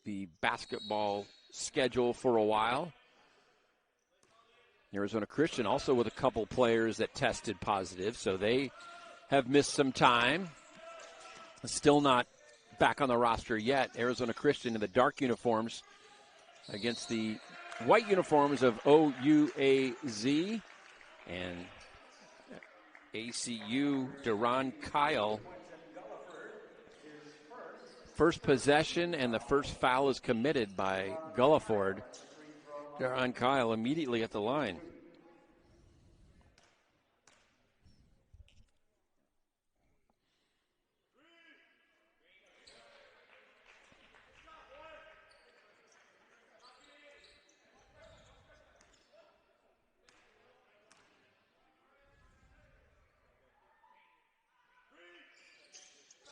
the basketball schedule for a while. Arizona Christian also with a couple players that tested positive, so they have missed some time. Still not back on the roster yet. Arizona Christian in the dark uniforms against the white uniforms of OUAZ. And ACU, Deron Kyle. First possession and the first foul is committed by Gulliford. Deron Kyle immediately at the line.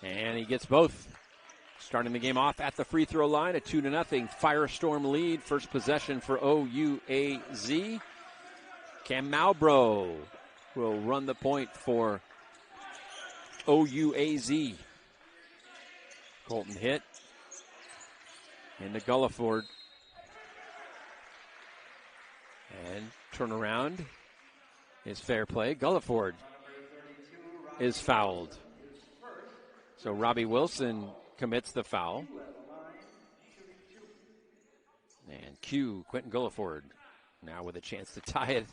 And he gets both. Starting the game off at the free throw line, a 2-0 Firestorm lead. First possession for OUAZ. Cam Malbrough will run the point for OUAZ. Colton hit into Gulliford. And turnaround is fair play. Gulliford is fouled. So Robbie Wilson commits the foul. And Quentin Gulliford, now with a chance to tie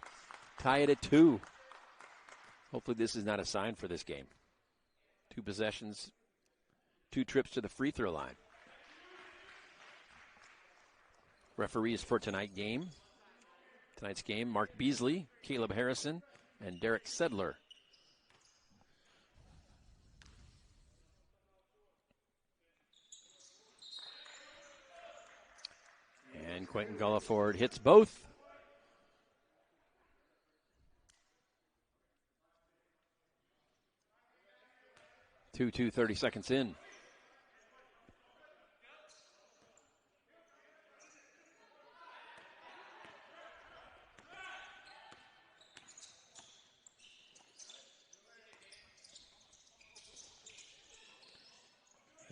it at 2. Hopefully this is not a sign for this game. 2 possessions, 2 trips to the free throw line. Referees for tonight's game, Mark Beasley, Caleb Harrison, and Derek Sedler. And Quentin Gulliford hits both. Two, 30 seconds in.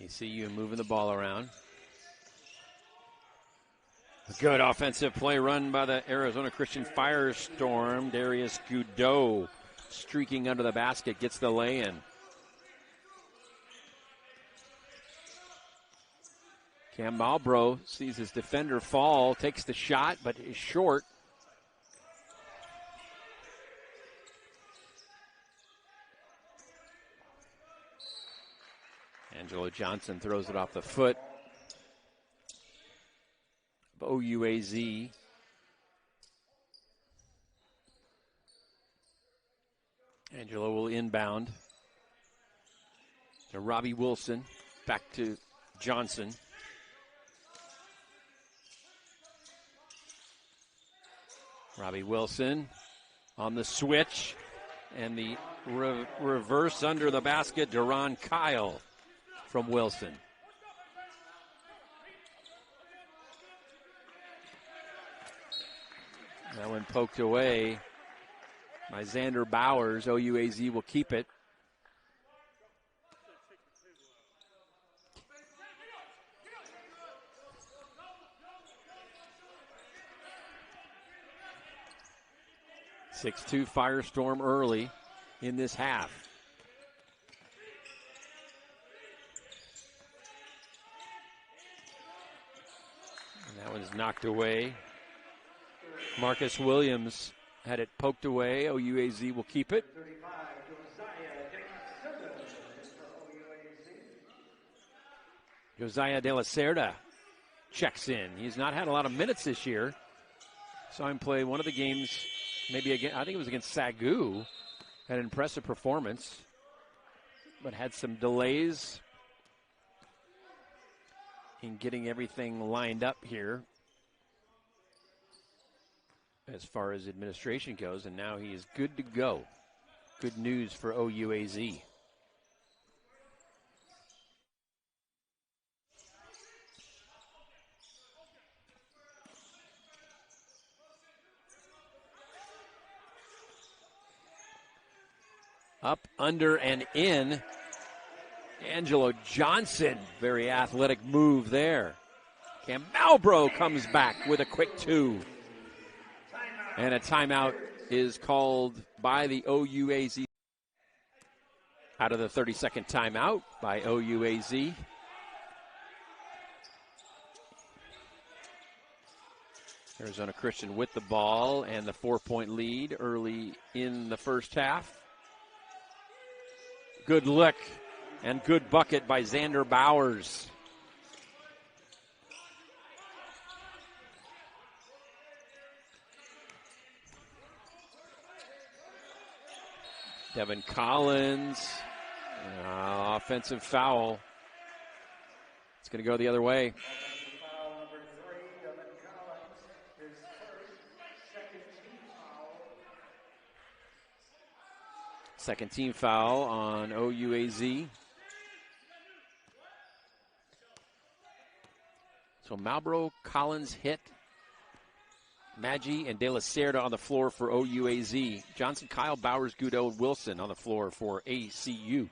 ECU moving the ball around. A good offensive play run by the Arizona Christian Firestorm. Darius Goudreau streaking under the basket, gets the lay-in. Cam Malbrough sees his defender fall, takes the shot, but is short. Angelo Johnson throws it off the foot of OUAZ. Angelo will inbound to Robbie Wilson. Back to Johnson. Robbie Wilson on the switch. And the reverse under the basket, Deron Kyle from Wilson. That one poked away by Xander Bowers. OUAZ will keep it. (6-2) Firestorm early in this half. And that one's knocked away. Marcus Williams had it poked away. OUAZ will keep it. Josiah De La Cerda checks in. He's not had a lot of minutes this year. Saw him play one of the games, maybe again, I think it was against Sagu. Had an impressive performance, but had some delays in getting everything lined up here as far as administration goes, and now he is good to go. Good news for OUAZ. Up, under, and in. Angelo Johnson, very athletic move there. And Malbrough comes back with a quick 2. And a timeout is called by the OUAZ. Out of the 30-second timeout by OUAZ. Arizona Christian with the ball and the 4-point lead early in the first half. Good lick and good bucket by Xander Bowers. Devin Collins, offensive foul. It's going to go the other way. Second team foul on OUAZ. So Malbrough, Collins hit. Maggi and De La Cerda on the floor for OUAZ. Johnson, Kyle, Bowers, Goudeau, and Wilson on the floor for ACU.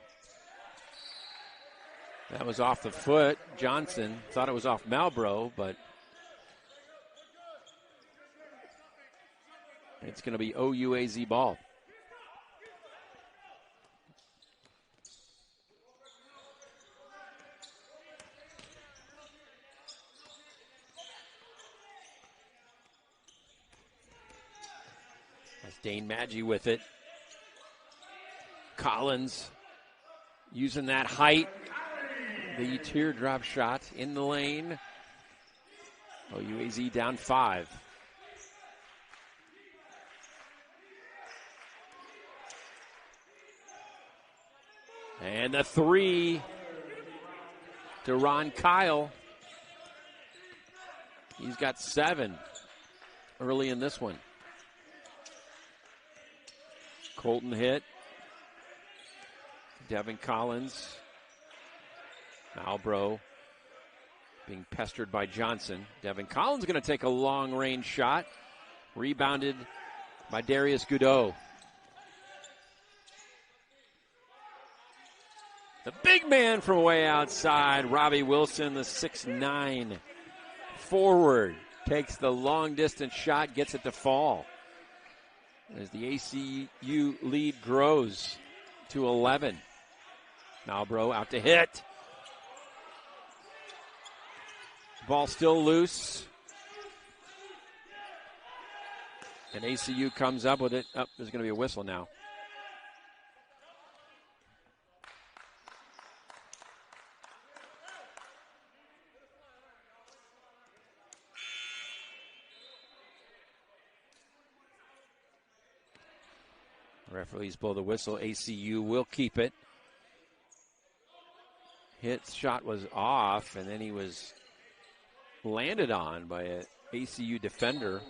That was off the foot. Johnson thought it was off Malbrough, but it's going to be OUAZ ball. Dane Maggi with it. Collins using that height. The teardrop shot in the lane. OUAZ down 5. And the 3 to Ron Kyle. He's got 7 early in this one. Colton hit. Devin Collins. Malbrough being pestered by Johnson. Devin Collins going to take a long-range shot. Rebounded by Darius Goudeau. The big man from way outside, Robbie Wilson, the 6'9" forward, takes the long-distance shot, gets it to fall. As the ACU lead grows to 11. Malbrough out to hit. Ball still loose. And ACU comes up with it. There's going to be a whistle now. Referees blow the whistle. ACU will keep it. His shot was off, and then he was landed on by an ACU defender.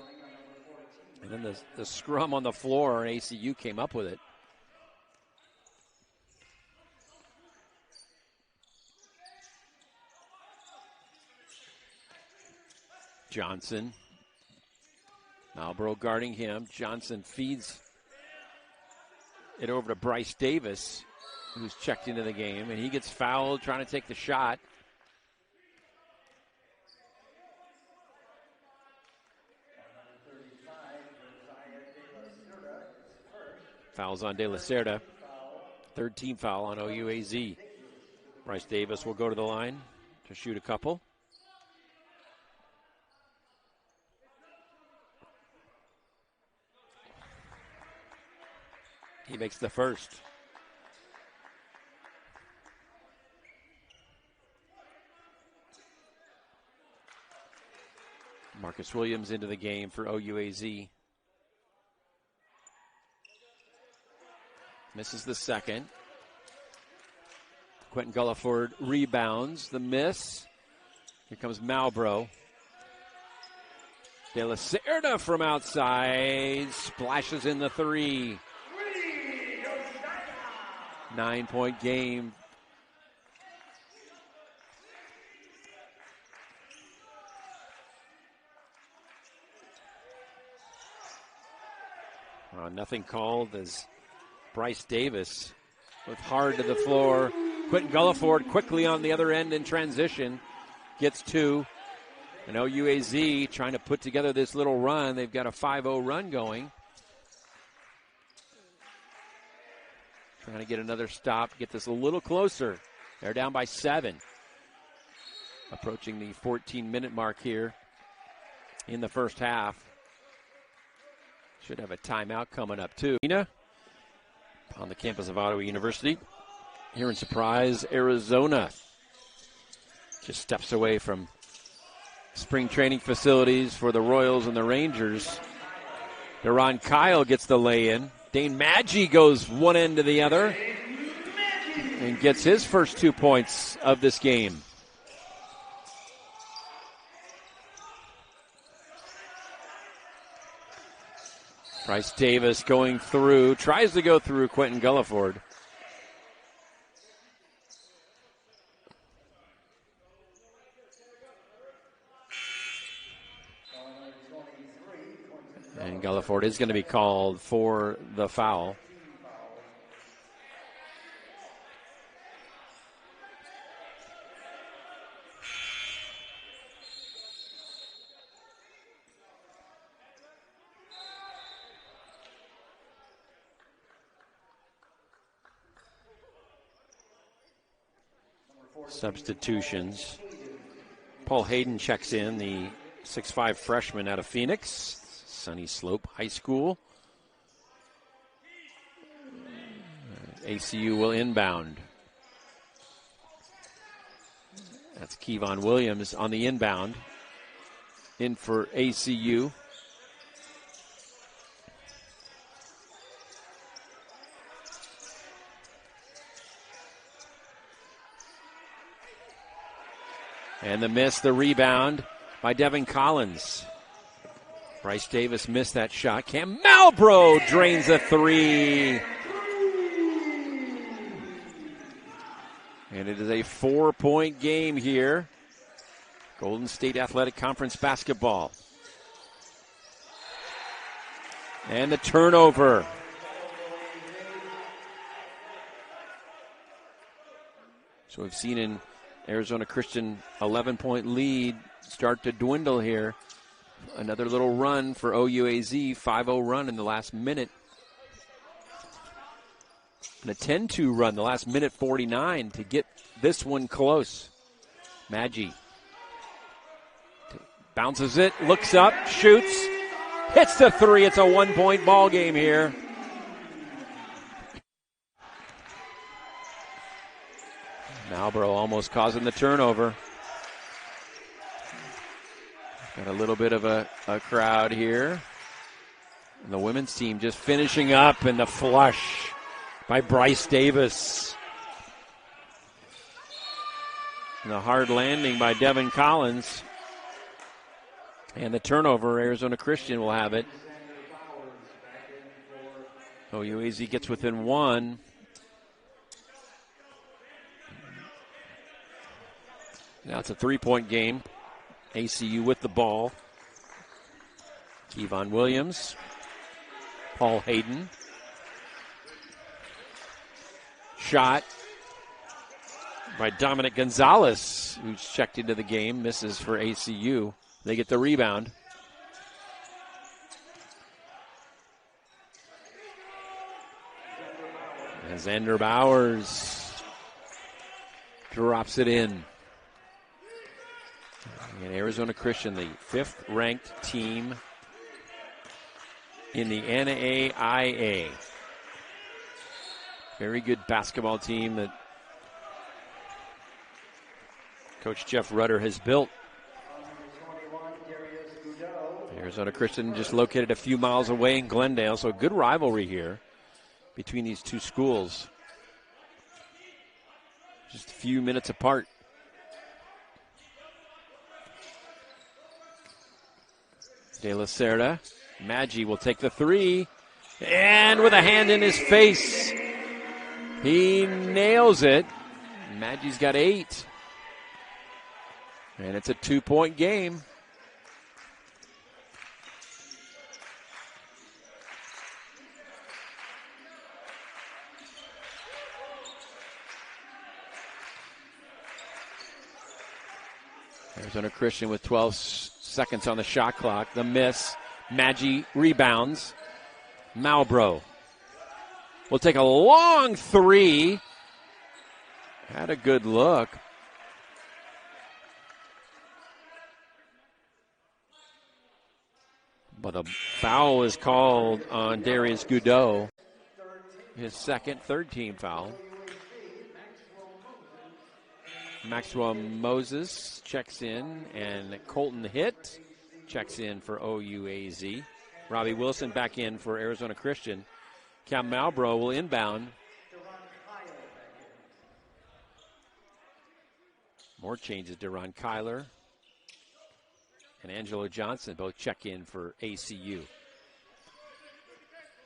And then the scrum on the floor, and ACU came up with it. Johnson. Malbrough guarding him. Johnson feeds it over to Bryce Davis, who's checked into the game, and he gets fouled trying to take the shot. Fouls on De La Cerda. Third team foul on OUAZ. Bryce Davis will go to the line to shoot a couple. He makes the first. Marcus Williams into the game for OUAZ. Misses the second. Quentin Gulliford rebounds the miss. Here comes Malbrough. De La Cerda from outside splashes in the 3. 9-point game. Nothing called as Bryce Davis with hard to the floor. Quentin Gulliford quickly on the other end in transition. Gets 2. And OUAZ trying to put together this little run. They've got a 5-0 run going. Trying to get another stop, get this a little closer. They're down by 7. Approaching the 14-minute mark here in the first half. Should have a timeout coming up, too. On the campus of Ottawa University. Here in Surprise, Arizona. Just steps away from spring training facilities for the Royals and the Rangers. Deron Kyle gets the lay-in. Dane Maggi goes one end to the other and gets his first 2 points of this game. Bryce Davis going through, tries to go through Quentin Gulliford. And Gulliford is going to be called for the foul. Substitutions. Paul Hayden checks in, the 6'5" freshman out of Phoenix, Sunny Slope High School. ACU will inbound. That's Kevon Williams on the inbound. In for ACU. And the miss, the rebound by Devin Collins. Bryce Davis missed that shot. Cam Malbrough drains a 3. And it is a 4-point game here. Golden State Athletic Conference basketball. And the turnover. So we've seen in Arizona Christian 11-point lead start to dwindle here. Another little run for OUAZ, 5-0 run in the last minute. And a 10-2 run the last minute 49 to get this one close. Maggi bounces it, looks up, shoots, hits the 3. It's a 1-point ball game here. Malbrough almost causing the turnover. Got a little bit of a crowd here. And the women's team just finishing up, and the flush by Bryce Davis. And the hard landing by Devin Collins. And the turnover, Arizona Christian will have it. OUAZ gets within 1. Now it's a 3-point game. ACU with the ball. Kevon Williams. Paul Hayden. Shot by Dominic Gonzalez, who's checked into the game. Misses for ACU. They get the rebound. And Xander Bowers drops it in. And Arizona Christian, the 5th-ranked team in the NAIA. Very good basketball team that Coach Jeff Rudder has built. Arizona Christian just located a few miles away in Glendale, so a good rivalry here between these two schools. Just a few minutes apart. De La Cerda. Maggi will take the 3. And with a hand in his face, he nails it. Maggi's got 8. And it's a 2-point game. Arizona Christian with 12 seconds on the shot clock. The miss. Maggi rebounds. Malbro will take a long three. Had a good look. But a foul is called on Darius Goudreau. His third team foul. Maxwell Moses checks in, and Colton Hitt checks in for OUAZ. Robbie Wilson back in for Arizona Christian. Cam Malbro will inbound. More changes. Deron Kyler and Angelo Johnson both check in for ACU.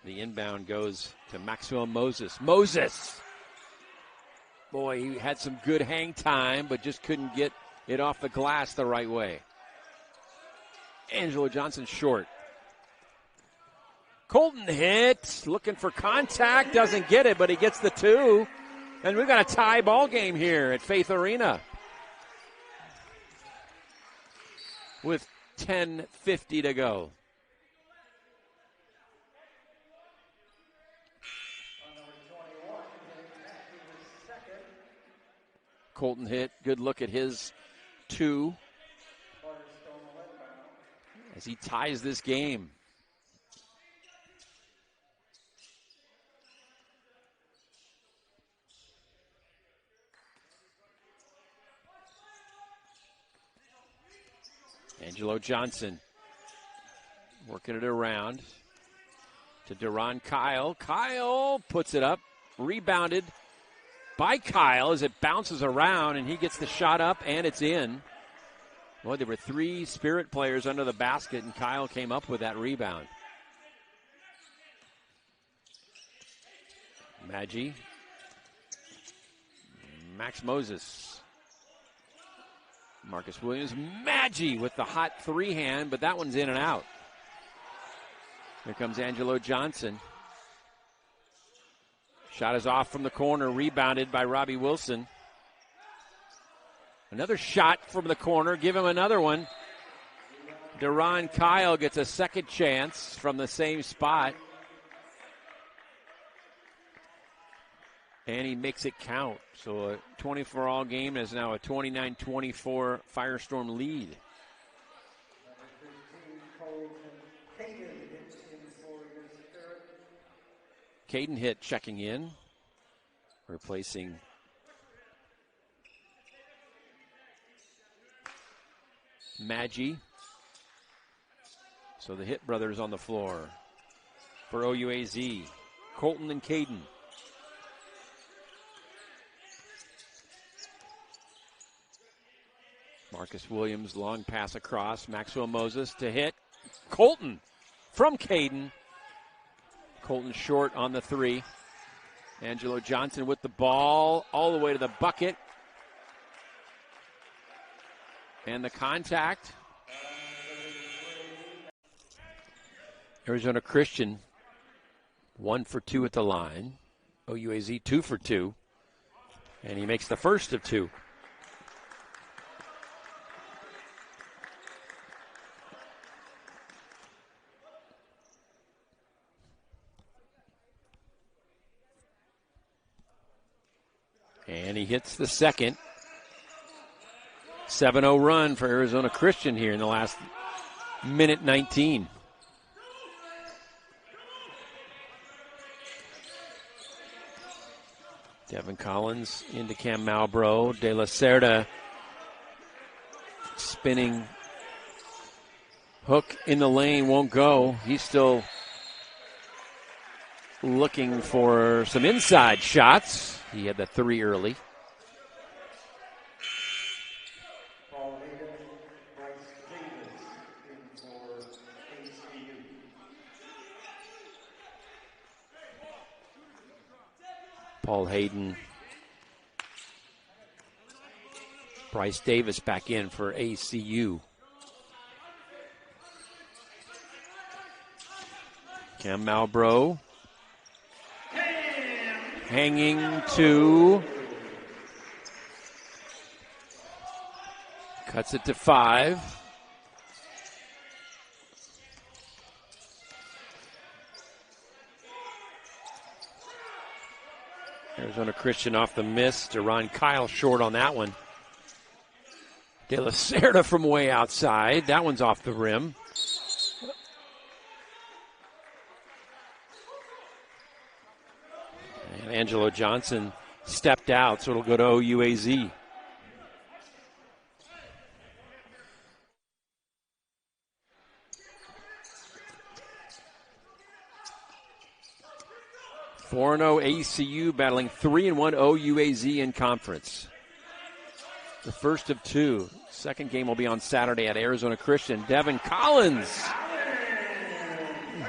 The inbound goes to Maxwell Moses. Moses! Boy, he had some good hang time, but just couldn't get it off the glass the right way. Angelo Johnson short. Colton Hitt looking for contact, doesn't get it, but he gets the two. And we've got a tie ball game here at Faith Arena with 10:50 to go. Colton Hitt, good look at his two as he ties this game. Angelo Johnson working it around to Deron Kyle. Kyle puts it up, rebounded by Kyle as it bounces around, and he gets the shot up, and it's in. Boy, there were three Spirit players under the basket, and Kyle came up with that rebound. Maggi. Max Moses. Marcus Williams. Maggi with the hot three-hand, but that one's in and out. Here comes Angelo Johnson. Shot is off from the corner, rebounded by Robbie Wilson. Another shot from the corner, give him another one. Deron Kyle gets a second chance from the same spot. And he makes it count. So a 24-all game is now a 29-24 Firestorm lead. Caden Hitt checking in, replacing Maggi. So the Hitt brothers on the floor for OUAZ. Colton and Caden. Marcus Williams, long pass across. Maxwell Moses to Hitt. Colton from Caden. Colton short on the three. Angelo Johnson with the ball all the way to the bucket. And the contact. Arizona Christian 1 for 2 at the line. OUAZ 2 for 2. And he makes the first of two. And he hits the second. 7-0 run for Arizona Christian here in the last minute 19. Devin Collins into Cam Malbro. De La Cerda spinning hook in the lane, won't go. He's still looking for some inside shots. He had the three early. Paul Hayden. Bryce Davis back in for ACU. Cam Malbro. Hanging to Cuts it to 5. Arizona Christian off the miss. Deron Kyle short on that one. De La Cerda from way outside. That one's off the rim. And Angelo Johnson stepped out, so it'll go to OUAZ. (4-0) ACU battling 3-1 OUAZ in conference. The first of 2. Second game will be on Saturday at Arizona Christian. Devin Collins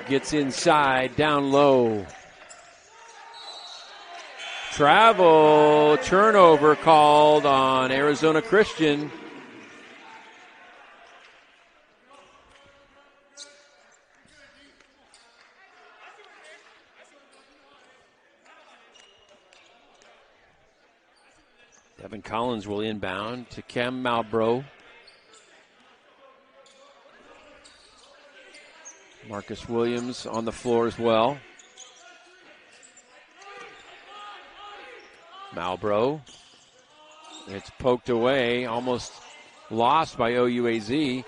gets inside, down low. Travel turnover called on Arizona Christian. Devin Collins will inbound to Cam Malbrough. Marcus Williams on the floor as well. Malbrough. It's poked away, almost lost by OUAZ.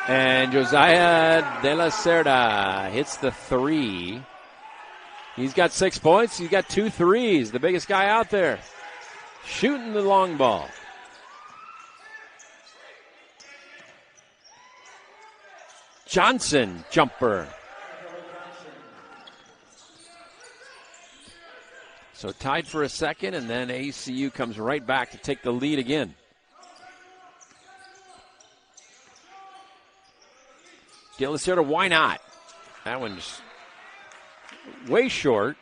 And Josiah De La Cerda hits the 3. He's got 6 points. He's got 2 threes. The biggest guy out there. Shooting the long ball. Johnson, jumper. So tied for a second, and then ACU comes right back to take the lead again. De La Cerda, why not? That one's way short.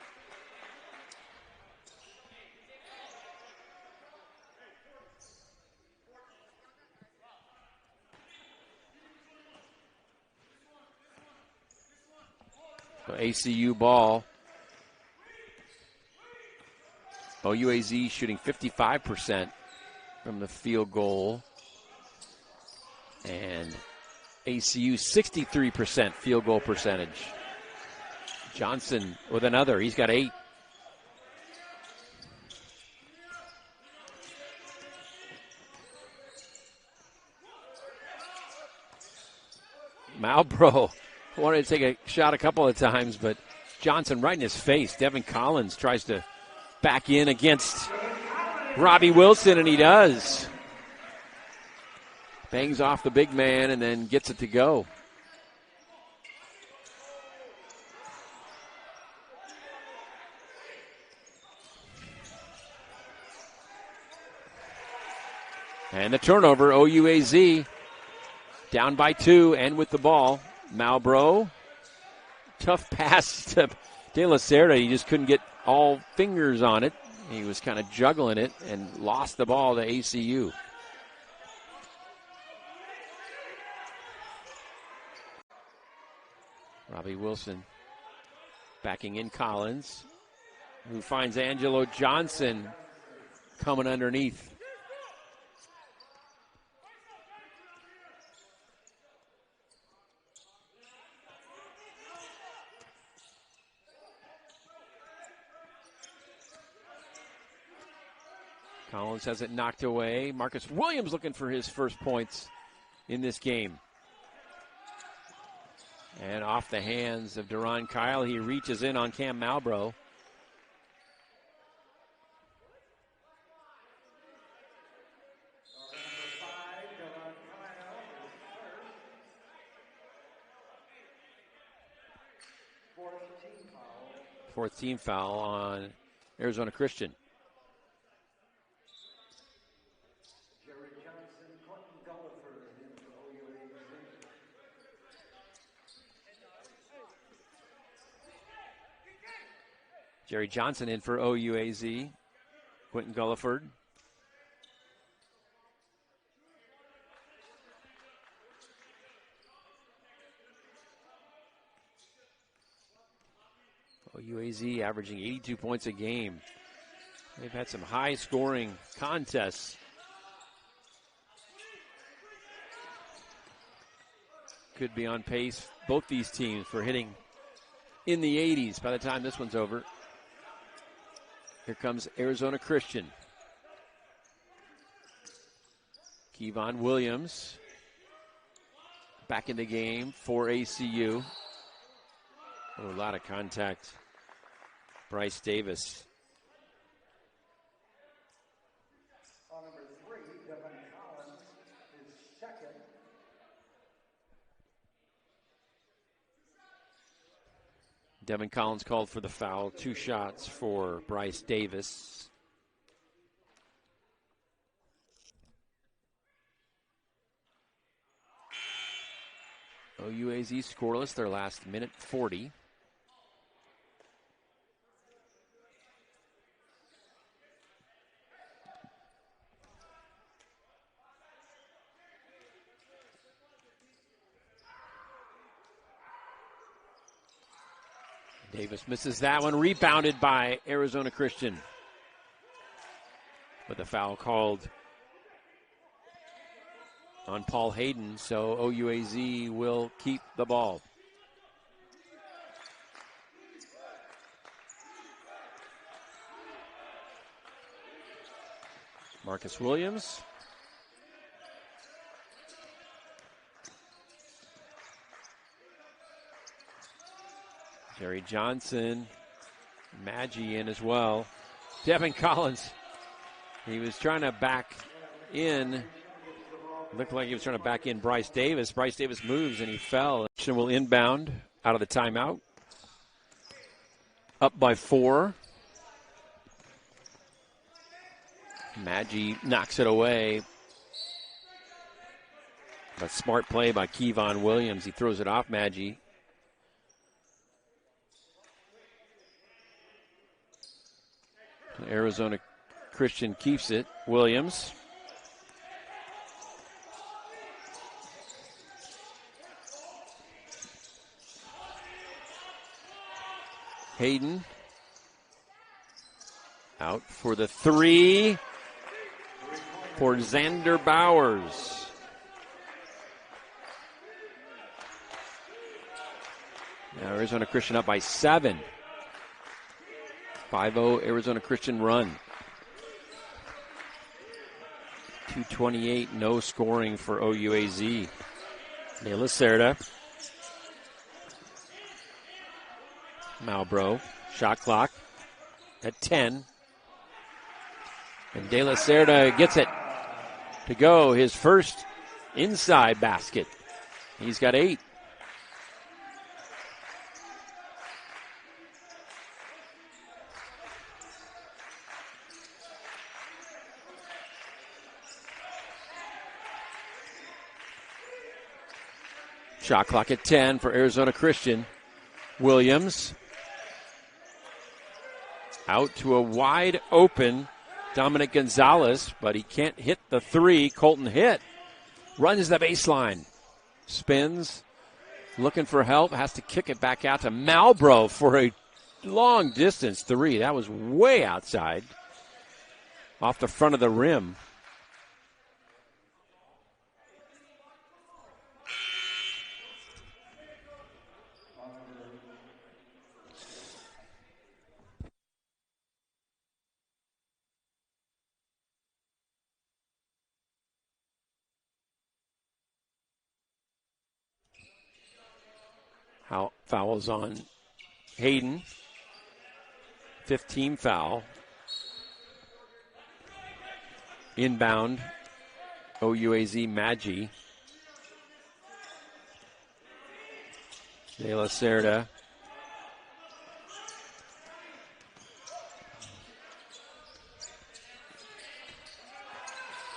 So ACU ball. OUAZ shooting 55% from the field goal. And ACU 63% field goal percentage. Johnson with another. He's got 8. Malbrough wanted to take a shot a couple of times, but Johnson right in his face. Devin Collins tries to back in against Robbie Wilson, and he does. Bangs off the big man and then gets it to go. And the turnover, OUAZ down by 2 and with the ball. Malbrough, tough pass to De La Cerda. He just couldn't get all fingers on it. He was kind of juggling it and lost the ball to ACU. Robbie Wilson backing in Collins, who finds Angelo Johnson coming underneath. Collins has it knocked away. Marcus Williams looking for his first points in this game. And off the hands of Deron Kyle, he reaches in on Cam Malbrough. Fourth team foul on Arizona Christian. Jerry Johnson in for OUAZ. Quentin Gulliford. OUAZ averaging 82 points a game. They've had some high-scoring contests. could be on pace, both these teams, for hitting in the 80s by the time this one's over. Here comes Arizona Christian. Kevon Williams back in the game for ACU. Oh, a lot of contact. Bryce Davis. Number 3, Devin Collins, is second. Devin Collins called for the foul. 2 shots for Bryce Davis. OUAZ scoreless their last minute 40. Davis misses that one, rebounded by Arizona Christian. But the foul called on Paul Hayden, so OUAZ will keep the ball. Marcus Williams. Jerry Johnson, Maggi in as well. Devin Collins, he was trying to back in. Looked like he was trying to back in Bryce Davis. Bryce Davis moves and he fell. Will inbound out of the timeout. Up by 4. Maggi knocks it away. A smart play by Kevon Williams. He throws it off Maggi. Arizona Christian keeps it. Williams. Hayden. Out for the 3 for Xander Bowers. Now Arizona Christian up by 7. 5-0 Arizona Christian run. 2:28, no scoring for OUAZ. De La Cerda. Malbro, shot clock at 10. And De La Cerda gets it to go, his first inside basket. He's got 8. Shot clock at 10 for Arizona Christian. Williams out to a wide open Dominic Gonzalez, but he can't hit the 3. Colton Hitt runs the baseline. Spins, looking for help, has to kick it back out to Malbro for a long distance 3. That was way outside, off the front of the rim. Fouls on Hayden. 15 foul. Inbound, OUAZ Maggi. De La Cerda.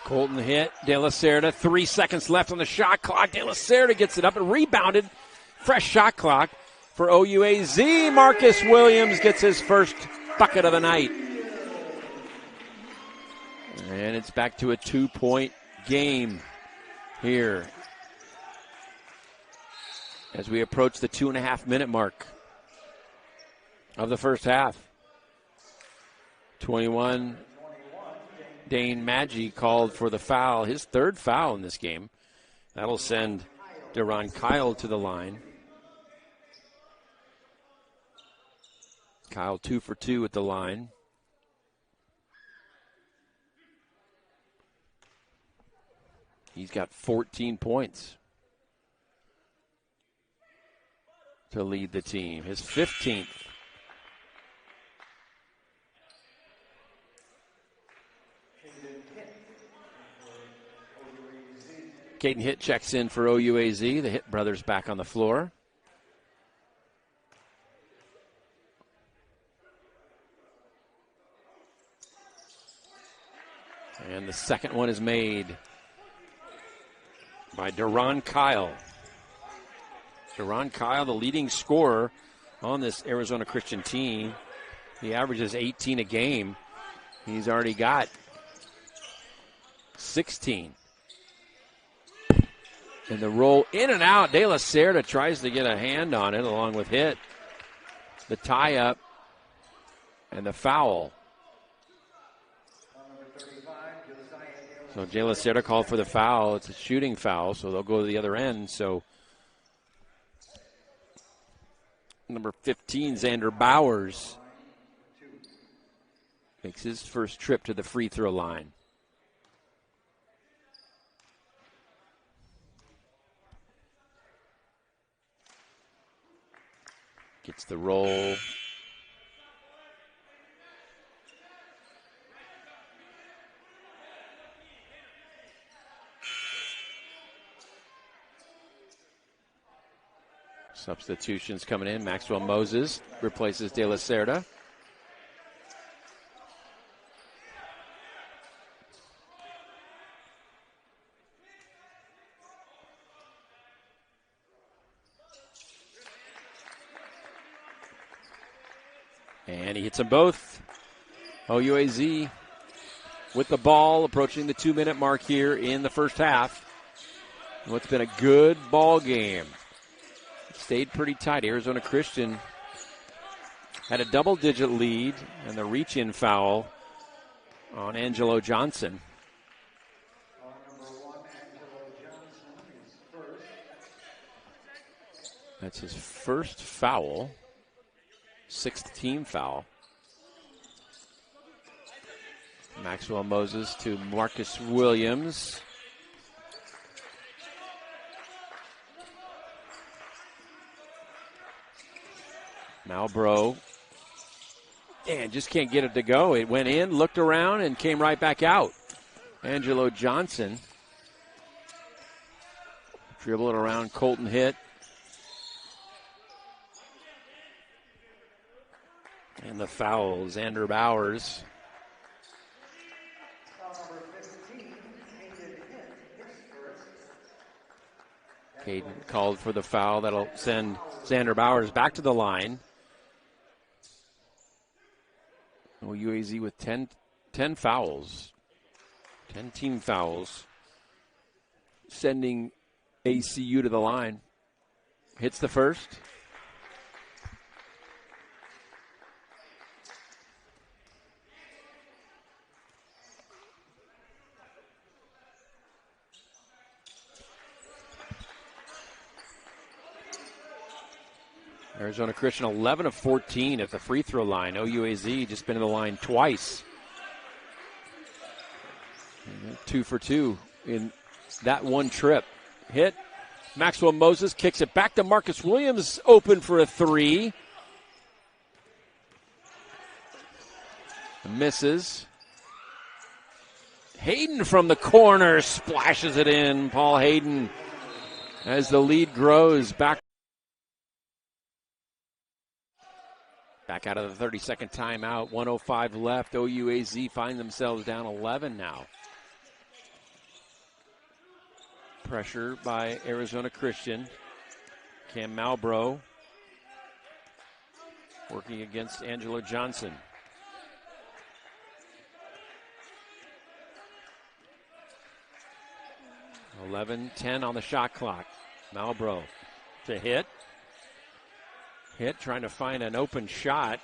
Colton Hitt. De La Cerda. 3 seconds left on the shot clock. De La Cerda gets it up and rebounded. Fresh shot clock for OUAZ. Marcus Williams gets his first bucket of the night. And it's back to a 2-point game here as we approach the 2.5-minute mark of the first half. 21, Dane Maggi called for the foul, his 3rd foul in this game. That'll send Deron Kyle to the line. Kyle 2 for 2 at the line. He's got 14 points to lead the team. His 15th. Caden Hitt checks in for OUAZ. The Hitt brothers back on the floor. And the second one is made by Deron Kyle. Deron Kyle, the leading scorer on this Arizona Christian team. He averages 18 a game. He's already got 16. And the roll in and out. De La Cerda tries to get a hand on it along with Hitt. The tie-up and the foul. So De La Cerda called for the foul. It's a shooting foul, so they'll go to the other end. So number 15, Xander Bowers, makes his first trip to the free throw line. Gets the roll. Substitutions coming in. Maxwell Moses replaces De La Cerda. And he hits them both. OUAZ with the ball, approaching the 2-minute mark here in the first half. What's been a good ball game. Stayed pretty tight. Arizona Christian had a double-digit lead, and the reach-in foul on Angelo Johnson. That's his first foul, 6th team foul. Maxwell Moses to Marcus Williams. Malbro, and just can't get it to go. It went in, looked around, and came right back out. Angelo Johnson dribbled around Colton Hitt. And the foul, Xander Bowers. Caden called for the foul. That'll send Xander Bowers back to the line. UAZ with 10 fouls, 10 team fouls, sending ACU to the line. Hits the first. Arizona Christian 11 of 14 at the free throw line. OUAZ just been to the line twice. 2 for 2 in that one trip. Hit. Maxwell Moses kicks it back to Marcus Williams, open for a three. Misses. Hayden from the corner splashes it in. Paul Hayden, as the lead grows, back out of the 30-second timeout. 1:05 left. OUAZ find themselves down 11 now. Pressure by Arizona Christian. Cam Malbro working against Angelo Johnson. 11-10 on the shot clock. Malbro to Hit. Hit trying to find an open shot.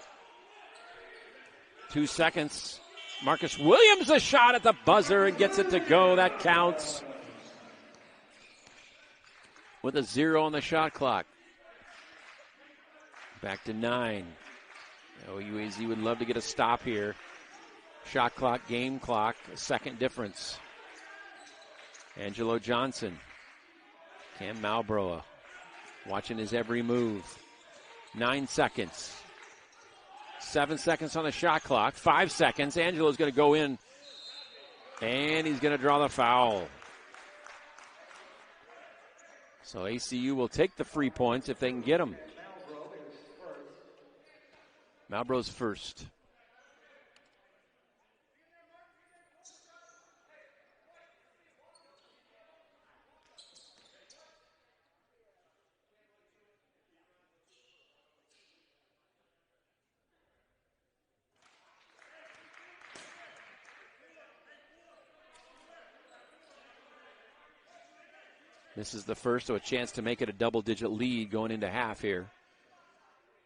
2 seconds. Marcus Williams a shot at the buzzer and gets it to go. That counts. with a 0 on the shot clock. Back to 9. UAZ would love to get a stop here. Shot clock, game clock, a second difference. Angelo Johnson. Cam Malbrough watching his every move. 9 seconds. 7 seconds on the shot clock. 5 seconds. Angelo's going to go in, and he's going to draw the foul. So ACU will take the free points if they can get them. Malbrough's first. This is the first, so a chance to make it a double-digit lead going into half here.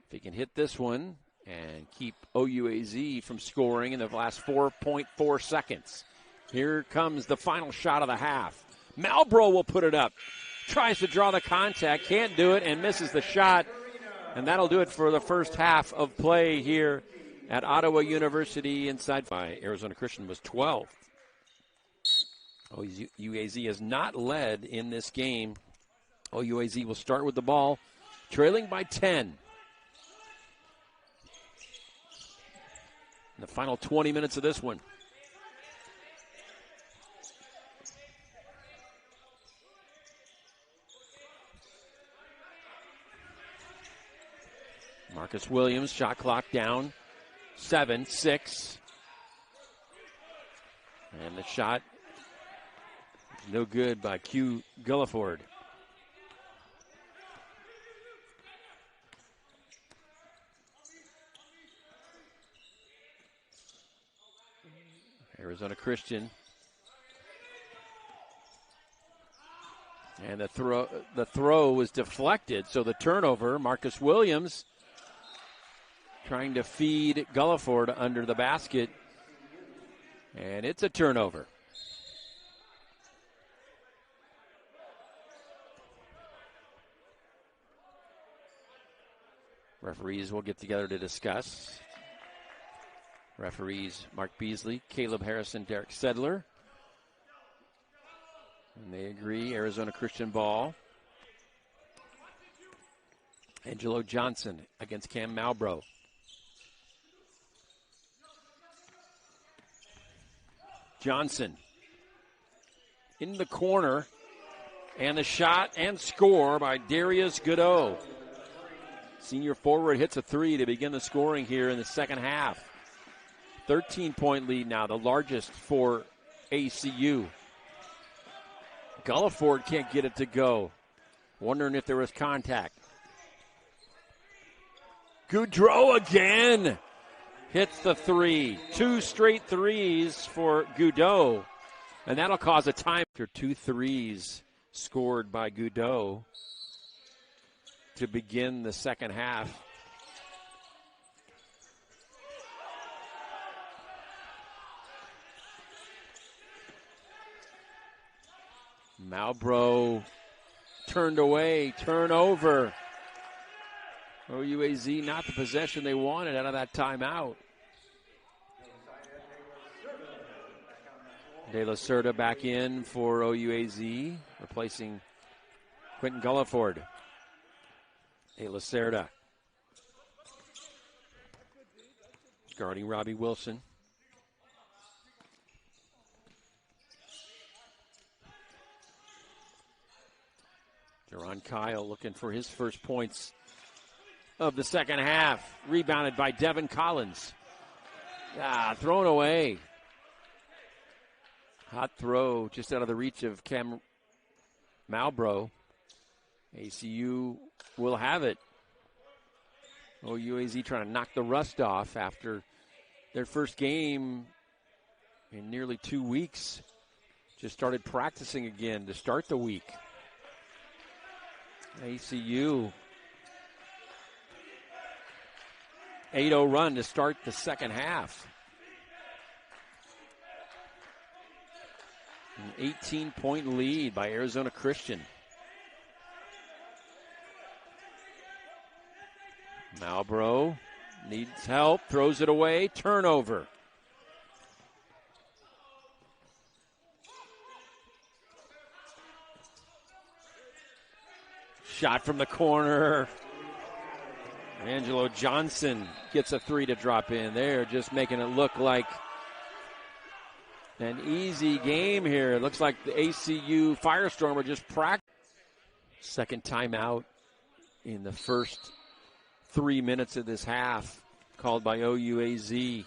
If he can hit this one and keep OUAZ from scoring in the last 4.4 seconds. Here comes the final shot of the half. Malbrough will put it up. Tries to draw the contact, can't do it, and misses the shot. And that'll do it for the first half of play here at Ottawa University inside. By Arizona Christian was 12. UAZ has not led in this game. UAZ will start with the ball, trailing by 10. In the final 20 minutes of this one. Marcus Williams, shot clock down. 7, 6. And the shot no good by Q Gulliford. Arizona Christian. And the throw was deflected, so the turnover, Marcus Williams trying to feed Gulliford under the basket. And it's a turnover. Referees will get together to discuss. Referees Mark Beasley, Caleb Harrison, Derek Sedler. And they agree, Arizona Christian ball. Angelo Johnson against Cam Malbrough. Johnson in the corner, and the shot and score by Darius Godot. Senior forward hits a 3 to begin the scoring here in the second half. 13-point lead now, the largest for ACU. Gulliford can't get it to go. Wondering if there was contact. Goudreau again hits the 3. 2 straight threes for Goudreau. And that'll cause a time. After 2 threes scored by Goudreau to begin the second half. Malbrough turned away, turnover. OUAZ not the possession they wanted out of that timeout. De La Cerda back in for OUAZ, replacing Quentin Gulliford. De La Cerda guarding Robbie Wilson. Deron Kyle looking for his first points of the second half. Rebounded by Devin Collins. Thrown away. Hot throw just out of the reach of Cam Malbrough. ACU will have it. OUAZ trying to knock the rust off after their first game in nearly 2 weeks. Just started practicing again to start the week. ACU 8-0 run to start the second half. An 18-point lead by Arizona Christian. Malbrough needs help, throws it away, turnover. Shot from the corner. Angelo Johnson gets a three to drop in. They're just making it look like an easy game here. It looks like the ACU Firestorm are just practicing. Second timeout in the first 3 minutes of this half, called by OUAZ.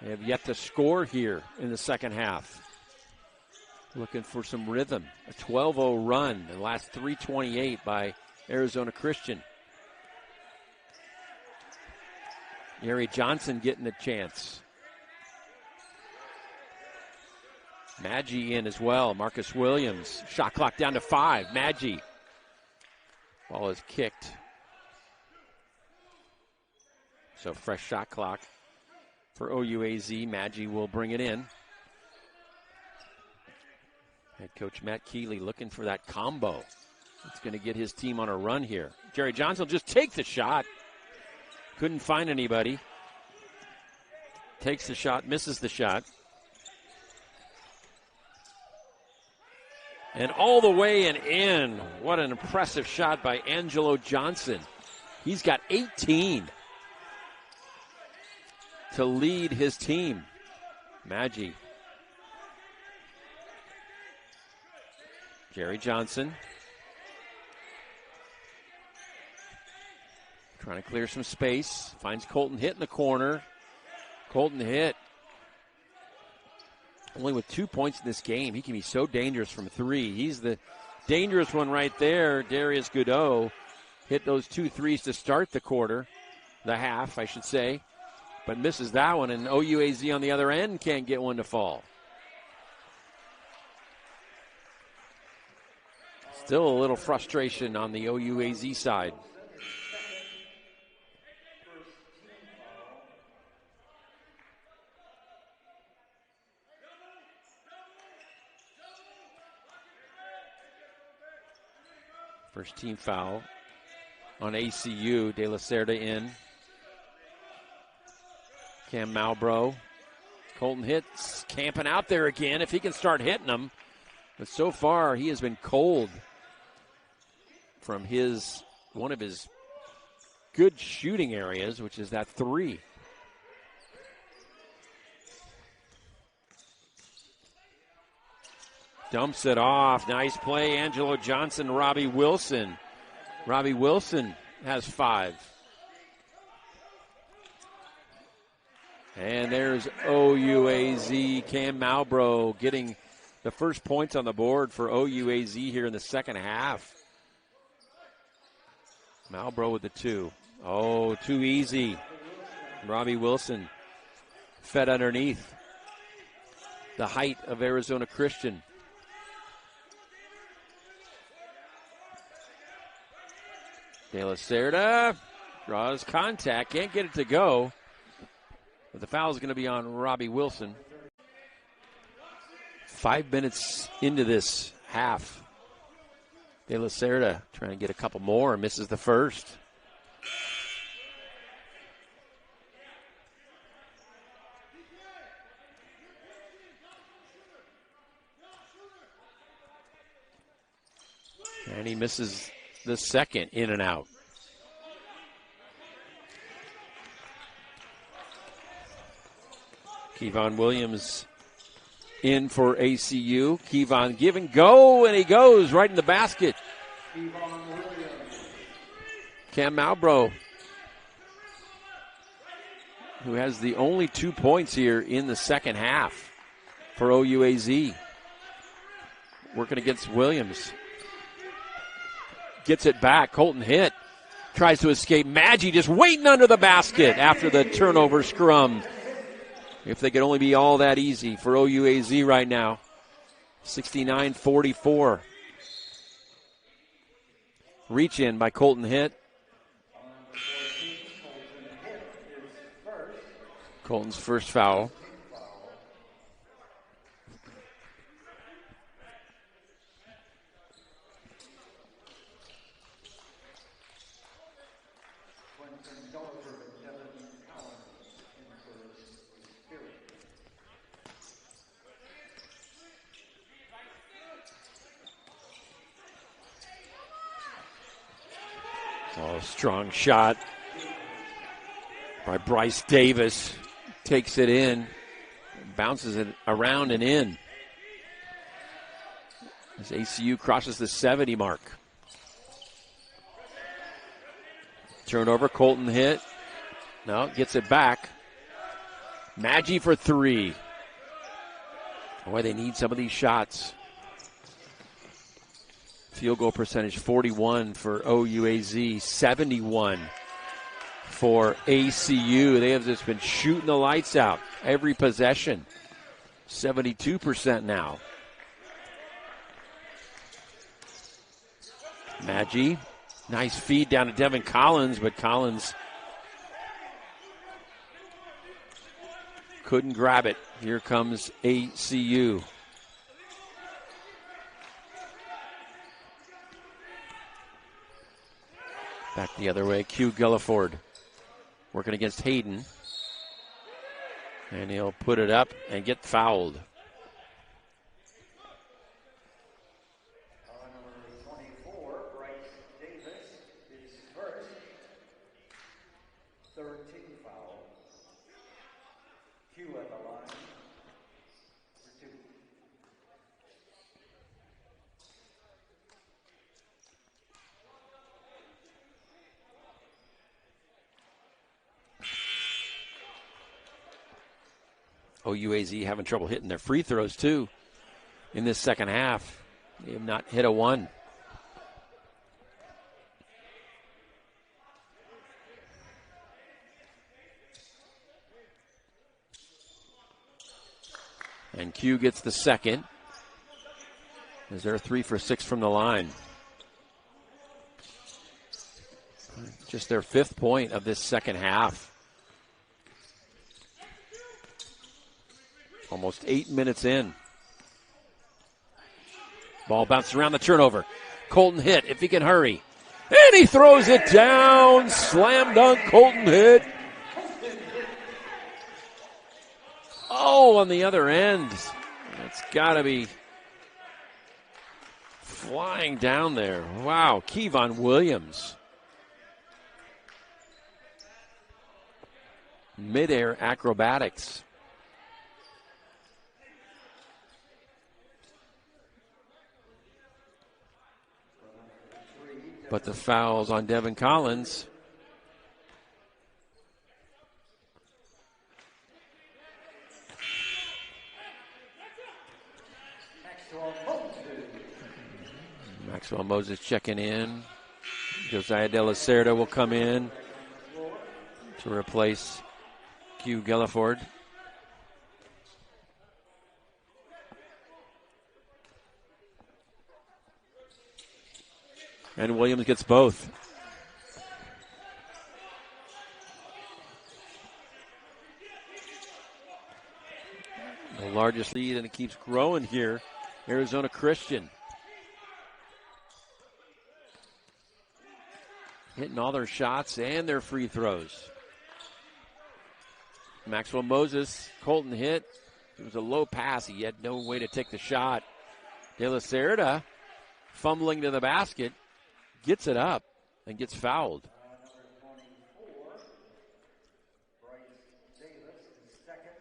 They have yet to score here in the second half. Looking for some rhythm. A 12-0 run in the last 3:28 by Arizona Christian. Gary Johnson getting a chance. Maggi in as well. Marcus Williams. Shot clock down to 5. Maggi. Ball is kicked. So fresh shot clock for OUAZ. Maggi will bring it in. Head coach Matt Keeley looking for that combo. It's going to get his team on a run here. Jerry Johnson will just take the shot. Couldn't find anybody. Takes the shot, misses the shot. And all the way and in. What an impressive shot by Angelo Johnson. He's got 18 to lead his team. Maggi. Jerry Johnson. Trying to clear some space. Finds Colton Hitt in the corner. Colton Hitt, only with 2 points in this game. He can be so dangerous from three. He's the dangerous one right there. Darius Godot hit those 2 threes to start the quarter, the half, I should say, but misses that one. And OUAZ on the other end can't get one to fall. Still a little frustration on the OUAZ side. First team foul on ACU. De La Cerda in. Cam Malbrough. Colton Hitt's camping out there again if he can start hitting them. But so far he has been cold from one of his good shooting areas, which is that three. Dumps it off. Nice play. Angelo Johnson, Robbie Wilson. Robbie Wilson has 5. And there's OUAZ. Cam Malbrough getting the first points on the board for OUAZ here in the second half. Malbrough with the 2. Oh, too easy. Robbie Wilson fed underneath the height of Arizona Christian. De La Cerda draws contact, can't get it to go. But the foul is going to be on Robbie Wilson. 5 minutes into this half. De La Cerda trying to get a couple more, misses the first. And he misses the second, in and out. Kevon Williams in for ACU. Kevon give and go, and he goes right in the basket. Cam Malbrough, who has the only 2 points here in the second half for OUAZ. Working against Williams. Gets it back. Colton Hitt tries to escape. Maggi just waiting under the basket after the turnover scrum. If they could only be all that easy for OUAZ right now. 69-44. Reach in by Colton Hitt. Colton's first foul. Oh, strong shot by Bryce Davis. Takes it in, bounces it around and in. As ACU crosses the 70 mark. Turnover, Colton hit. No, gets it back. Maggi for three. Boy, they need some of these shots. Field goal percentage 41 for OUAZ, 71 for ACU. They have just been shooting the lights out every possession. 72% now. Maggi, nice feed down to Devin Collins, but Collins couldn't grab it. Here comes ACU. Back the other way, Q Gulliford working against Hayden. And he'll put it up and get fouled. Number 24, Bryce Davis, is first. Third team foul. Q at the line for two. OUAZ having trouble hitting their free throws, too, in this second half. They have not hit a one. And Q gets the second, as they're 3 for 6 from the line. Just their 5th point of this second half. Almost 8 minutes in. Ball bounces around the turnover. Colton hit if he can hurry. And he throws it down. Slam dunk, Colton hit. Oh, on the other end. It's got to be flying down there. Wow, Kevon Williams. Midair acrobatics. But the foul's on Devin Collins. Maxwell Moses checking in. Josiah De La Cerda will come in to replace Q Gulliford. And Williams gets both. The largest lead, and it keeps growing here. Arizona Christian. Hitting all their shots and their free throws. Maxwell Moses, Colton hit. It was a low pass. He had no way to take the shot. De La Cerda fumbling to the basket. Gets it up and gets fouled. Number 24, Bryce Davis is second.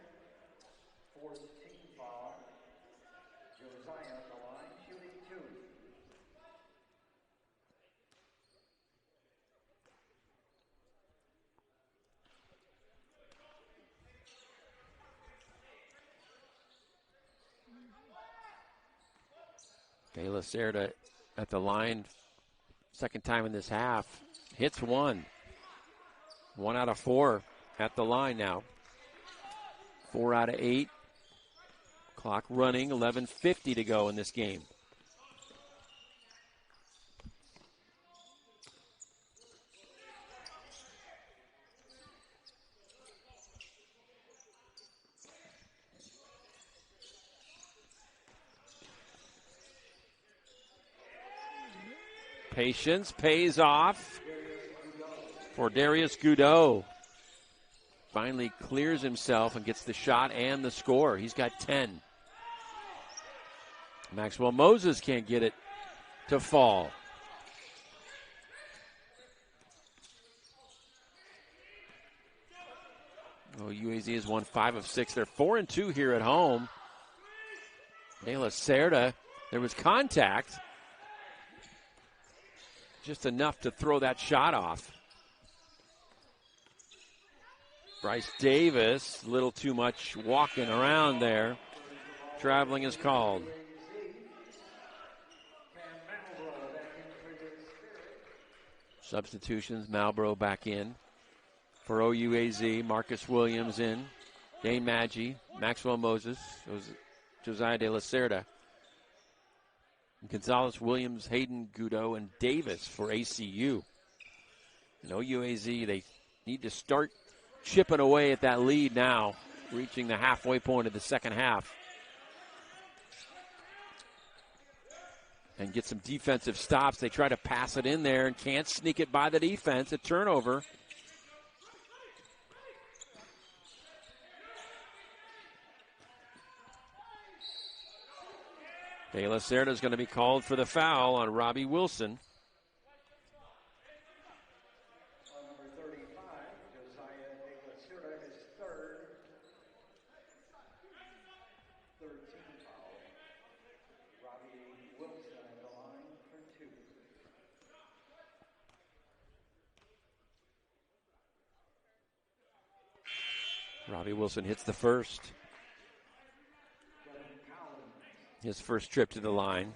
Fourth team foul. Josiah at the line, shooting two. De La Cerda at the line. Second time in this half. Hits one. 1 out of 4 at the line now. 4 out of 8. Clock running. 11:50 to go in this game. Patience pays off for Darius Goudreau. Finally clears himself and gets the shot and the score. He's got 10. Maxwell Moses can't get it to fall. Oh, UAZ has won 5 of 6. They're 4-2 here at home. De La Cerda, there was contact. Just enough to throw that shot off. Bryce Davis, a little too much walking around there. Traveling is called. Substitutions, Malbrough back in. For OUAZ, Marcus Williams in. Dane Maggi, Maxwell Moses, Josiah De La Cerda. Gonzalez, Williams, Hayden, Gudo, and Davis for ACU. And OUAZ, they need to start chipping away at that lead now, reaching the halfway point of the second half. And get some defensive stops. They try to pass it in there and can't sneak it by the defense. A turnover. De La Cerda is going to be called for the foul on Robbie Wilson. On number 35, Josiah De La Cerda, his third. 13th foul. Robbie Wilson at the line for 2. Robbie Wilson hits the first. His first trip to the line.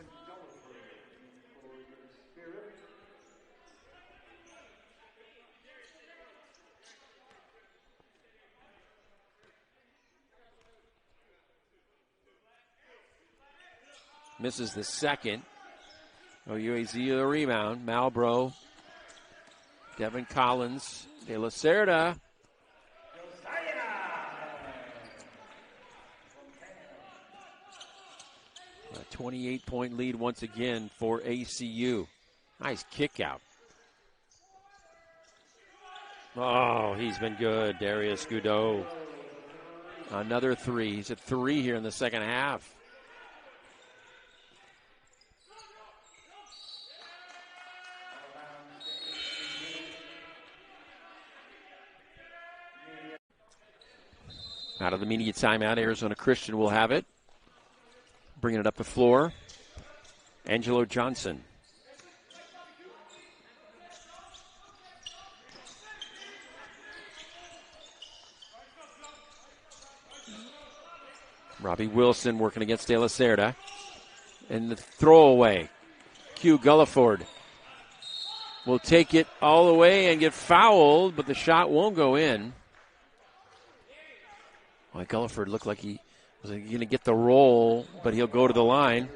Misses the second. OUAZ the rebound. Malbrough. Devin Collins. De La Cerda. A 28-point lead once again for ACU. Nice kick out. Oh, he's been good, Darius Gudo. Another 3. He's at 3 here in the second half. Out of the media timeout, Arizona Christian will have it. Bringing it up the floor, Angelo Johnson. Robbie Wilson working against De La Cerda. And the throwaway. Q Gulliford will take it all the way and get fouled, but the shot won't go in. Well, Gulliford looked like he was going to get the roll, but he'll go to the line.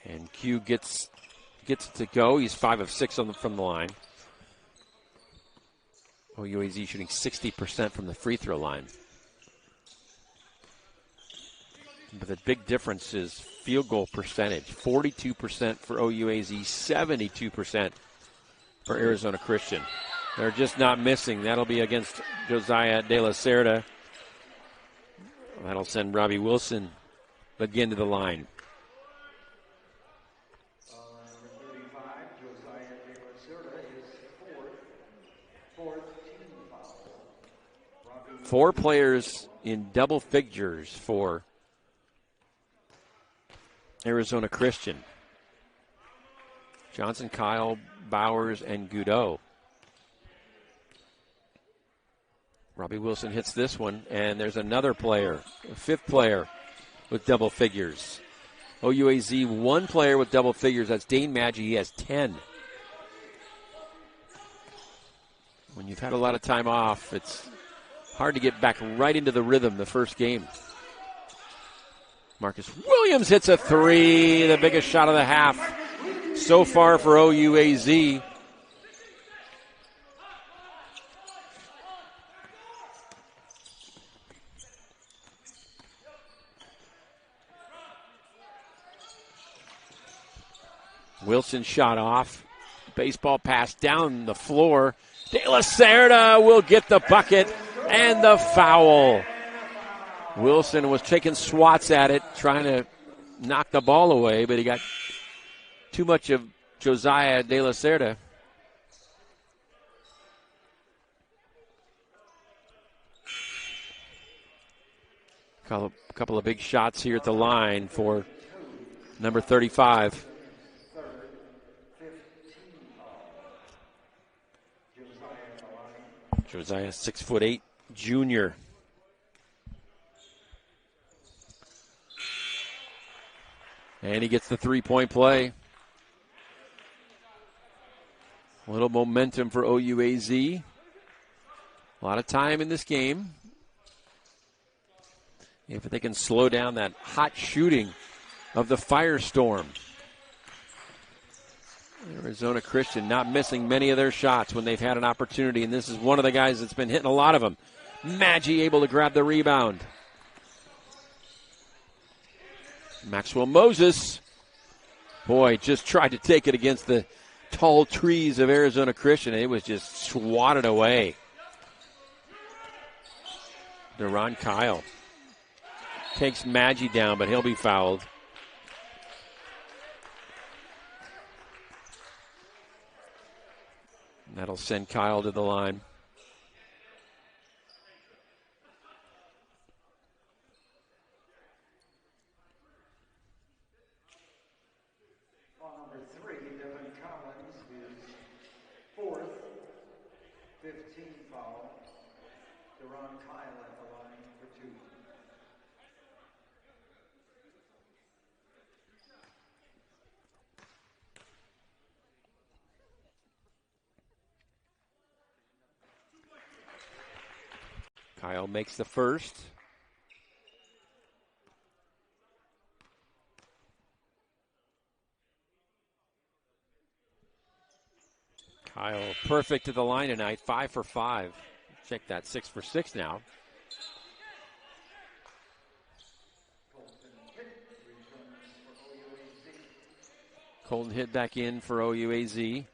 And Q gets it to go. He's 5 of 6 from the line. OUAZ shooting 60% from the free throw line. But the big difference is field goal percentage. 42% for OUAZ, 72% for Arizona Christian. They're just not missing. That'll be against Josiah De La Cerda. That'll send Robbie Wilson again to the line. Four players in double figures for Arizona Christian. Johnson, Kyle, Bowers, and Gudo. Robbie Wilson hits this one, and there's another player, a fifth player with double figures. OUAZ, one player with double figures. That's Dane Maggi. He has 10. When you've had a lot of time off, it's Hard to get back right into the rhythm the first game. Marcus Williams hits a three, the biggest shot of the half so far for OUAZ. Wilson shot off. Baseball pass down the floor. De La Cerda will get the bucket and the foul. Wilson was taking swats at it, trying to knock the ball away, but he got too much of Josiah De La Cerda. Couple of big shots here at the line for number 35. Josiah, 6'8", junior. And he gets the three-point play. A little momentum for OUAZ. A lot of time in this game. If they can slow down that hot shooting of the Firestorm. Arizona Christian not missing many of their shots when they've had an opportunity, and this is one of the guys that's been hitting a lot of them. Maggi able to grab the rebound. Maxwell Moses, boy, just tried to take it against the tall trees of Arizona Christian. It was just swatted away. Deron Kyle takes Maggi down, but he'll be fouled. That'll send Kyle to the line. Foul number 3, Devin Collins, his fourth, 15 foul. Deron Kyle at the line for 2. Kyle makes the first. Kyle perfect to the line tonight, 5 for 5. Check that, 6 for 6 now. Colton hit back in for OUAZ.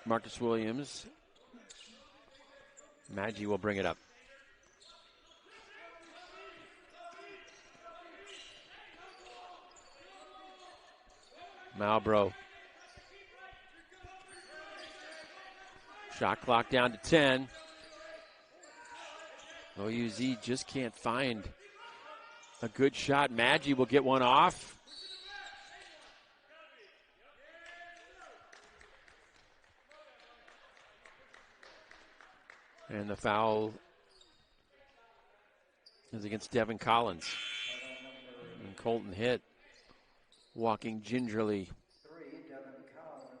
Marcus Williams. Maggi will bring it up. Malbro. Shot clock down to 10. OUZ just can't find a good shot. Maggi will get one off. And the foul is against Devin Collins. And Colton hit, walking gingerly. 3, Devin Collins,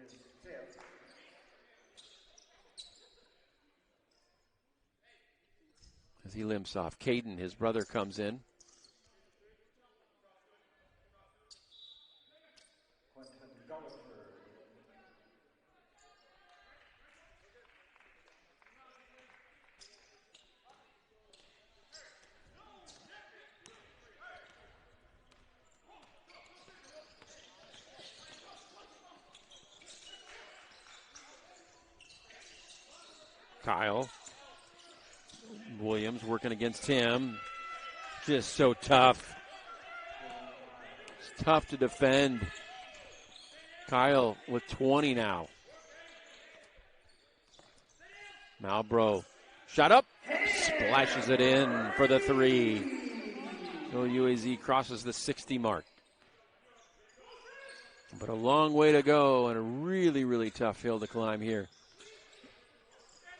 his 5th. As he limps off. Caden, his brother, comes in. Kyle Williams working against him. Just so tough. It's tough to defend. Kyle with 20 now. Malbro. Shot up. Splashes it in for the 3. UAZ crosses the 60 mark. But a long way to go and a really, really tough hill to climb here.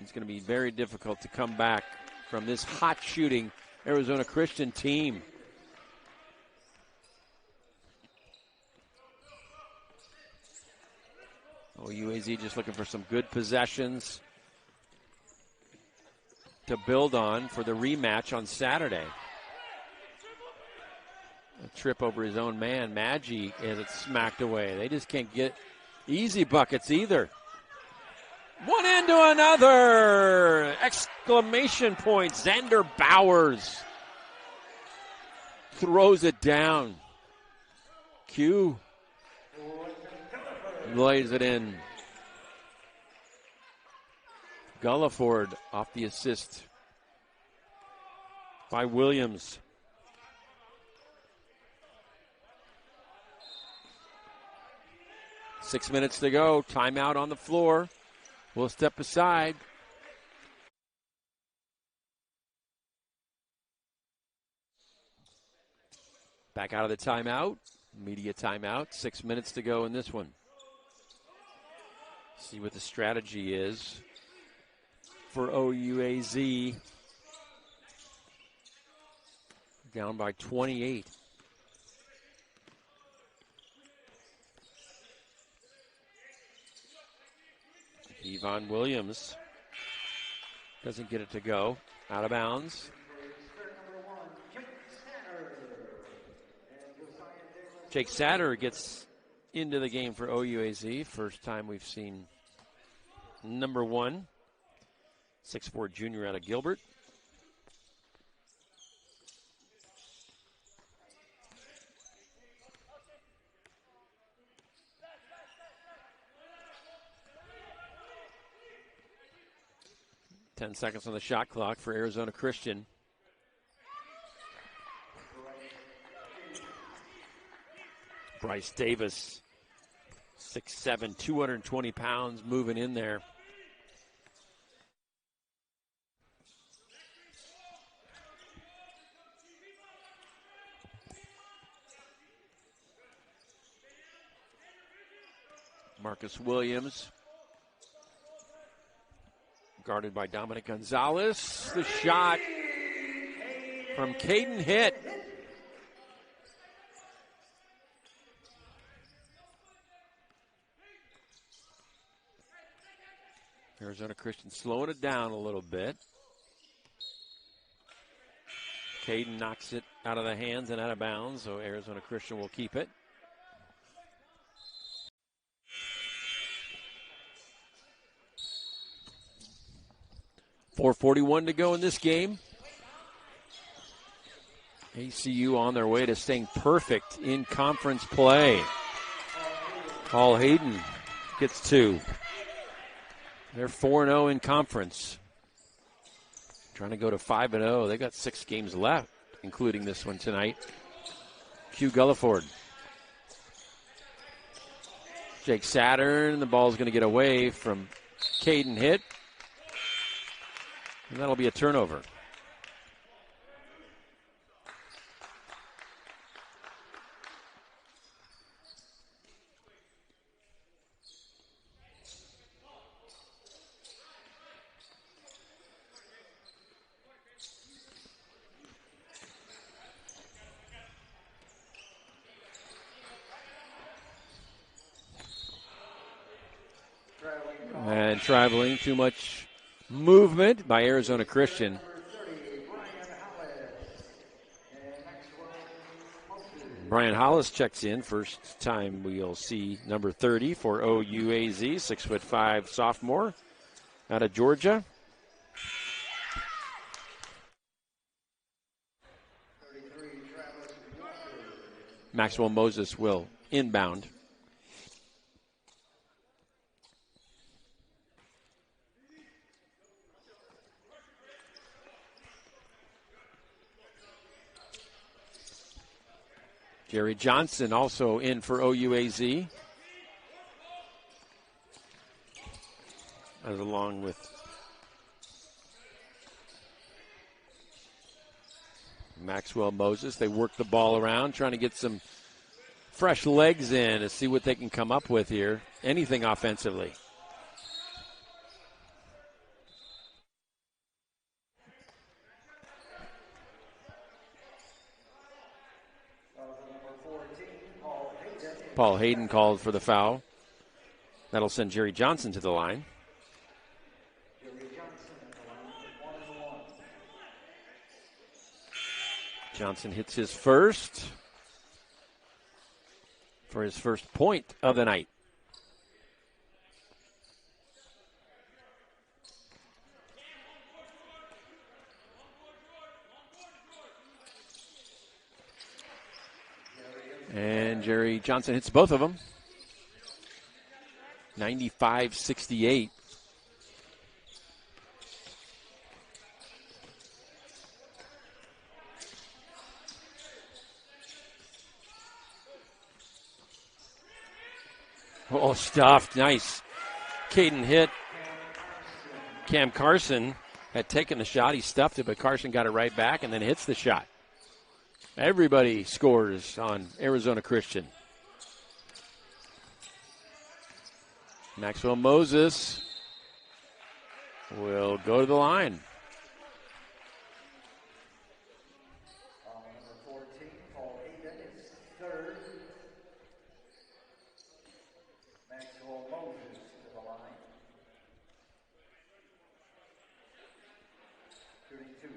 It's going to be very difficult to come back from this hot shooting Arizona Christian team. OUAZ just looking for some good possessions to build on for the rematch on Saturday. A trip over his own man. Maggi has it smacked away. They just can't get easy buckets either. One into another! Exclamation point. Xander Bowers throws it down. Q lays it in. Gulliford off the assist by Williams. Six minutes to go. Timeout on the floor. We'll step aside. Back out of the timeout. Media timeout. 6 minutes to go in this one. See what the strategy is for OUAZ. Down by 28. Yvonne Williams doesn't get it to go. Out of bounds. Jake Satter gets into the game for OUAZ. First time we've seen number 1. 6'4" junior out of Gilbert. Ten seconds on the shot clock for Arizona Christian. Bryce Davis, 6'7", 220 pounds, moving in there. Marcus Williams, guarded by Dominic Gonzalez. The shot from Caden hit. Arizona Christian slowing it down a little bit. Caden knocks it out of the hands and out of bounds, so Arizona Christian will keep it. .441 to go in this game. ACU on their way to staying perfect in conference play. Paul Hayden gets 2. They're 4-0 in conference. Trying to go to 5-0. They got 6 games left, including this one tonight. Q Gulliford. Jake Saturn. The ball's going to get away from Caden Hitt. And that'll be a turnover. And traveling, too much movement by Arizona Christian. Brian Hollis checks in. First time we'll see number 30 for OUAZ, 6'5" sophomore out of Georgia. Maxwell Moses will inbound. Jerry Johnson also in for OUAZ, as along with Maxwell Moses. They work the ball around, trying to get some fresh legs in to see what they can come up with here. Anything offensively. Paul Hayden called for the foul. That'll send Jerry Johnson to the line. Jerry Johnson at the line for 1-1. Johnson hits his first for his first point of the night. And Jerry Johnson hits both of them. 95-68. Oh, stuffed. Nice. Caden hit. Cam Carson had taken the shot. He stuffed it, but Carson got it right back and then hits the shot. Everybody scores on Arizona Christian. Maxwell Moses will go to the line. Number 14, Paul Hayden is third. Maxwell Moses to the line. 32.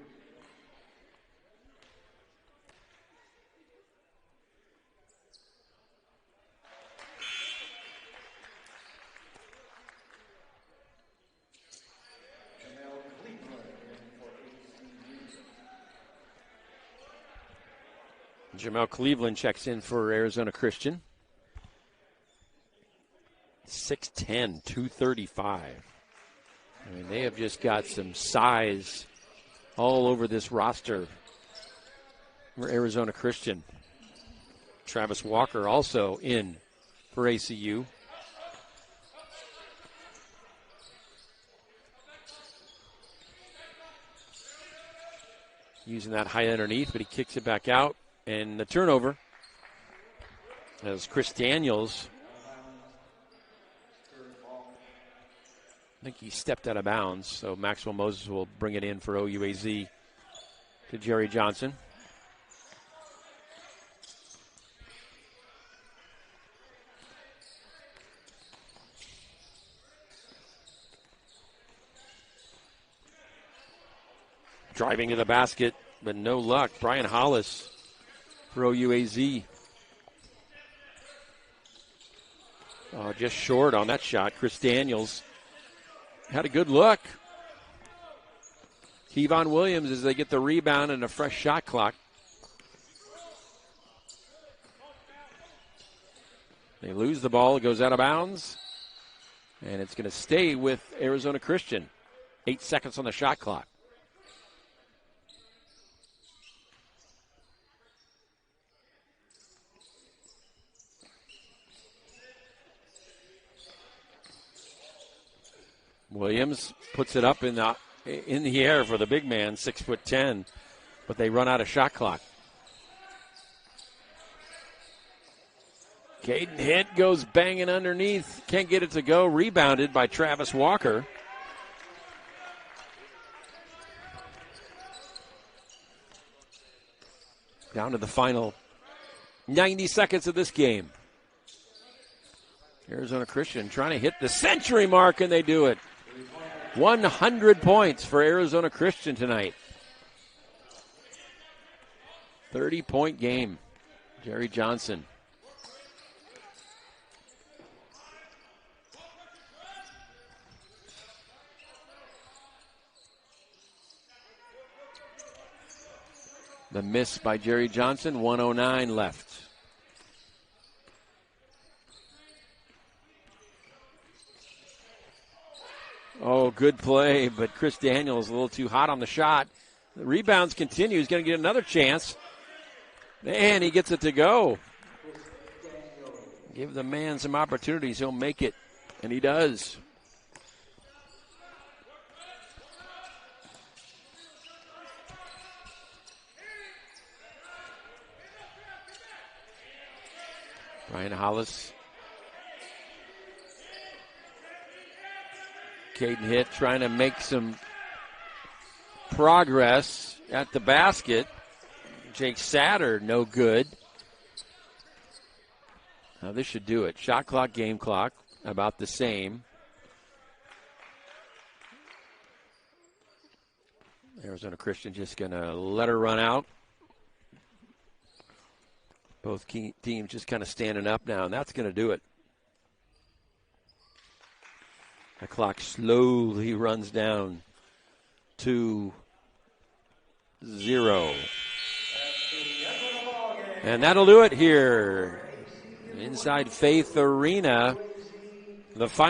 Jamel Cleveland checks in for Arizona Christian. 6'10", 235. I mean, they have just got some size all over this roster for Arizona Christian. Travis Walker also in for ACU. Using that high underneath, but he kicks it back out. And the turnover as Chris Daniels, I think he stepped out of bounds, so Maxwell Moses will bring it in for OUAZ to Jerry Johnson. Driving to the basket, but no luck. Brian Hollis for OUAZ. Just short on that shot. Chris Daniels had a good look. Kevon Williams as they get the rebound and a fresh shot clock. They lose the ball. It goes out of bounds. And it's going to stay with Arizona Christian. 8 seconds on the shot clock. Williams puts it up in the air for the big man, 6'10", but they run out of shot clock. Caden hit, goes banging underneath, can't get it to go. Rebounded by Travis Walker. Down to the final 90 seconds of this game. Arizona Christian trying to hit the century mark, and they do it. 100 points for Arizona Christian tonight. 30-point game. Jerry Johnson. The miss by Jerry Johnson, 1:09 left. Oh, good play, but Chris Daniels a little too hot on the shot. The rebounds continue. He's going to get another chance. And he gets it to go. Give the man some opportunities. He'll make it, and he does. Brian Hollis. Caden hit, trying to make some progress at the basket. Jake Satter, no good. Now this should do it. Shot clock, game clock. about the same. Arizona Christian just going to let her run out. Both teams just kind of standing up now, and that's going to do it. The clock slowly runs down to 0. And that'll do it here inside Faith Arena. The final.